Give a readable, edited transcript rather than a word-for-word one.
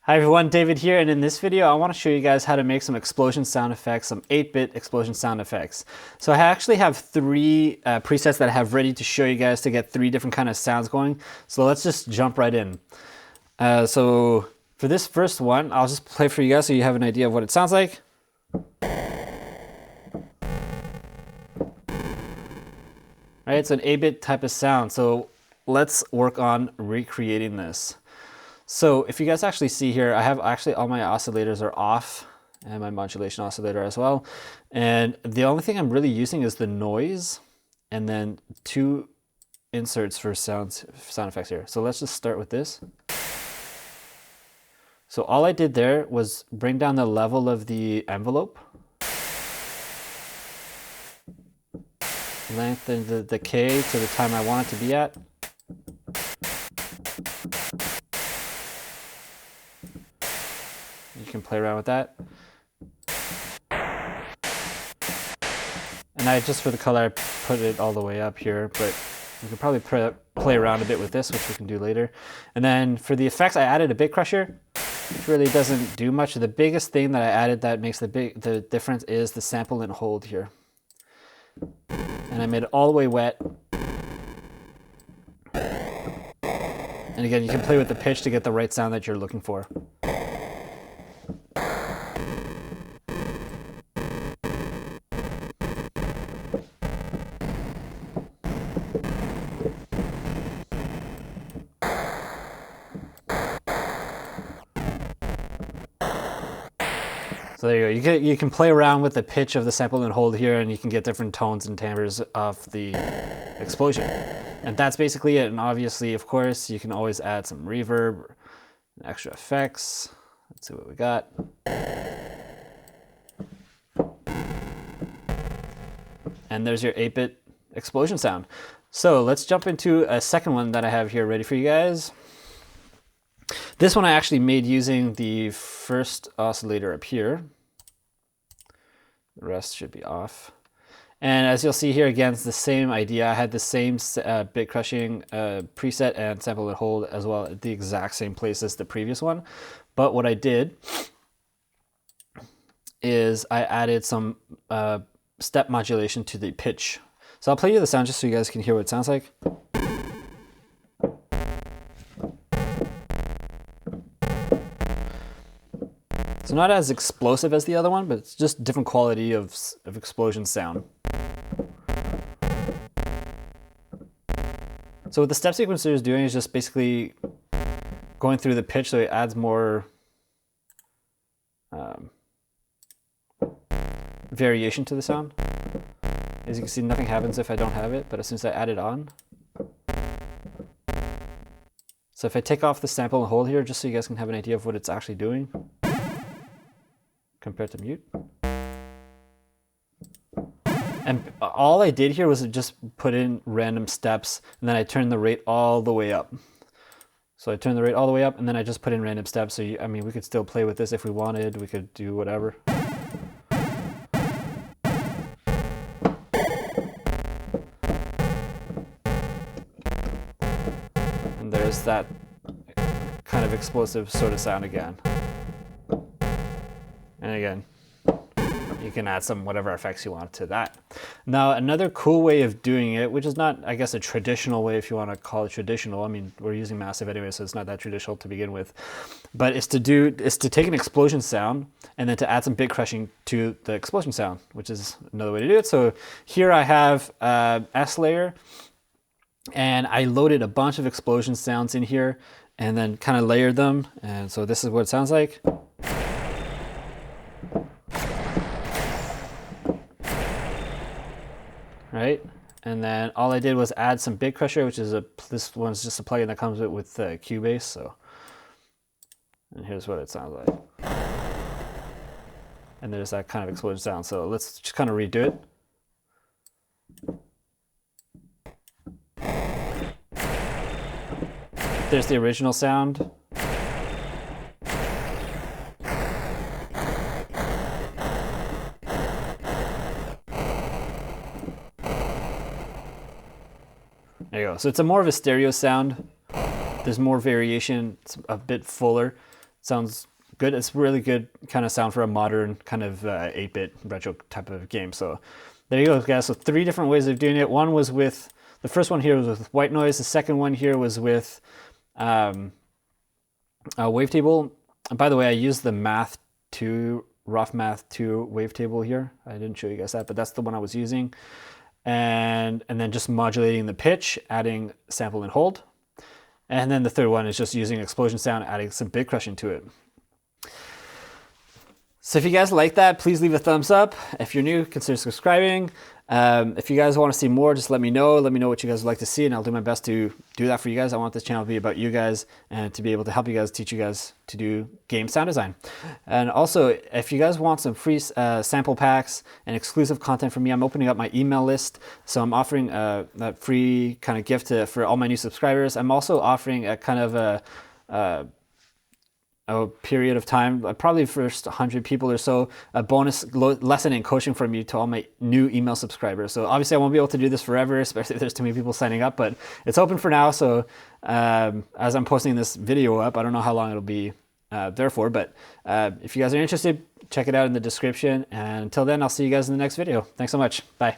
Hi everyone, David here, and in this video I want to show you guys how to make some explosion sound effects, some 8-bit explosion sound effects. So I actually have three presets that I have ready to show you guys to get three different kind of sounds going. So let's just jump right in. So for this first one, I'll just play for you guys so you have an idea of what it sounds like. Right, it's an 8-bit type of sound. So let's work on recreating this. So if you guys actually see here, I have actually all my oscillators are off and my modulation oscillator as well. And the only thing I'm really using is the noise and then two inserts for sound effects here. So let's just start with this. So all I did there was bring down the level of the envelope, lengthen the decay to the time I want it to be at. You can play around with that. And I just for the color, I put it all the way up here, but you can probably play around a bit with this, which we can do later. And then for the effects, I added a bit crusher, which really doesn't do much. The biggest thing that I added that makes the difference is the sample and hold here. And I made it all the way wet. And again, you can play with the pitch to get the right sound that you're looking for. So there you go. You can play around with the pitch of the sample and hold here, and you can get different tones and timbres of the explosion. And that's basically it. And obviously, of course, you can always add some reverb, extra effects. Let's see what we got. And there's your 8-bit explosion sound. So let's jump into a second one that I have here ready for you guys. This one I actually made using the first oscillator up here. The rest should be off. And as you'll see here, again, it's the same idea. I had the same bit crushing preset and sample and hold as well at the exact same place as the previous one. But what I did is I added some step modulation to the pitch. So I'll play you the sound just so you guys can hear what it sounds like. So not as explosive as the other one, but it's just different quality of explosion sound. So what the step sequencer is doing is just basically going through the pitch so it adds more variation to the sound. As you can see, nothing happens if I don't have it, but as soon as I add it on. So if I take off the sample and hold here, just so you guys can have an idea of what it's actually doing compared to mute. And all I did here was just put in random steps, and then I turned the rate all the way up. So I turned the rate all the way up, and then I just put in random steps. So I mean, we could still play with this if we wanted. We could do whatever. And there's that kind of explosive sort of sound again. And again, you can add some whatever effects you want to that. Now, another cool way of doing it, which is not, I guess, a traditional way if you want to call it traditional. I mean, we're using massive anyway, so it's not that traditional to begin with. But it's to take an explosion sound and then to add some bit crushing to the explosion sound, which is another way to do it. So here I have S layer, and I loaded a bunch of explosion sounds in here and then kind of layered them. And so this is what it sounds like. Right, and then all I did was add some bit crusher, which is this one's just a plugin that comes with Cubase. So, and here's what it sounds like. And there's that kind of explosion sound. So let's just kind of redo it. There's the original sound. There you go. So it's more of a stereo sound. There's more variation. It's a bit fuller. sounds good. It's really good kind of sound for a modern kind of 8-bit retro type of game. So there you go, guys. So 3 different ways of doing it. One was with, the first one here was with white noise. The second one here was with a wavetable. And by the way, I used the Math 2, Rough Math 2 wavetable here. I didn't show you guys that, but that's the one I was using. And then just modulating the pitch, adding sample and hold. And then the third one is just using explosion sound, adding some bit crushing to it. So if you guys like that, please leave a thumbs up. If you're new, consider subscribing. If you guys want to see more, just let me know. Let me know what you guys would like to see, and I'll do my best to do that for you guys. I want this channel to be about you guys and to be able to help you guys, teach you guys to do game sound design. And also, if you guys want some free sample packs and exclusive content from me, I'm opening up my email list. So I'm offering a free kind of gift for all my new subscribers. I'm also offering a kind of a period of time, probably first 100 people or so, a bonus lesson in coaching from me to all my new email subscribers. So obviously I won't be able to do this forever, especially if there's too many people signing up, but it's open for now. So as I'm posting this video up, I don't know how long it'll be there for, but if you guys are interested, check it out in the description. And until then, I'll see you guys in the next video. Thanks so much. Bye.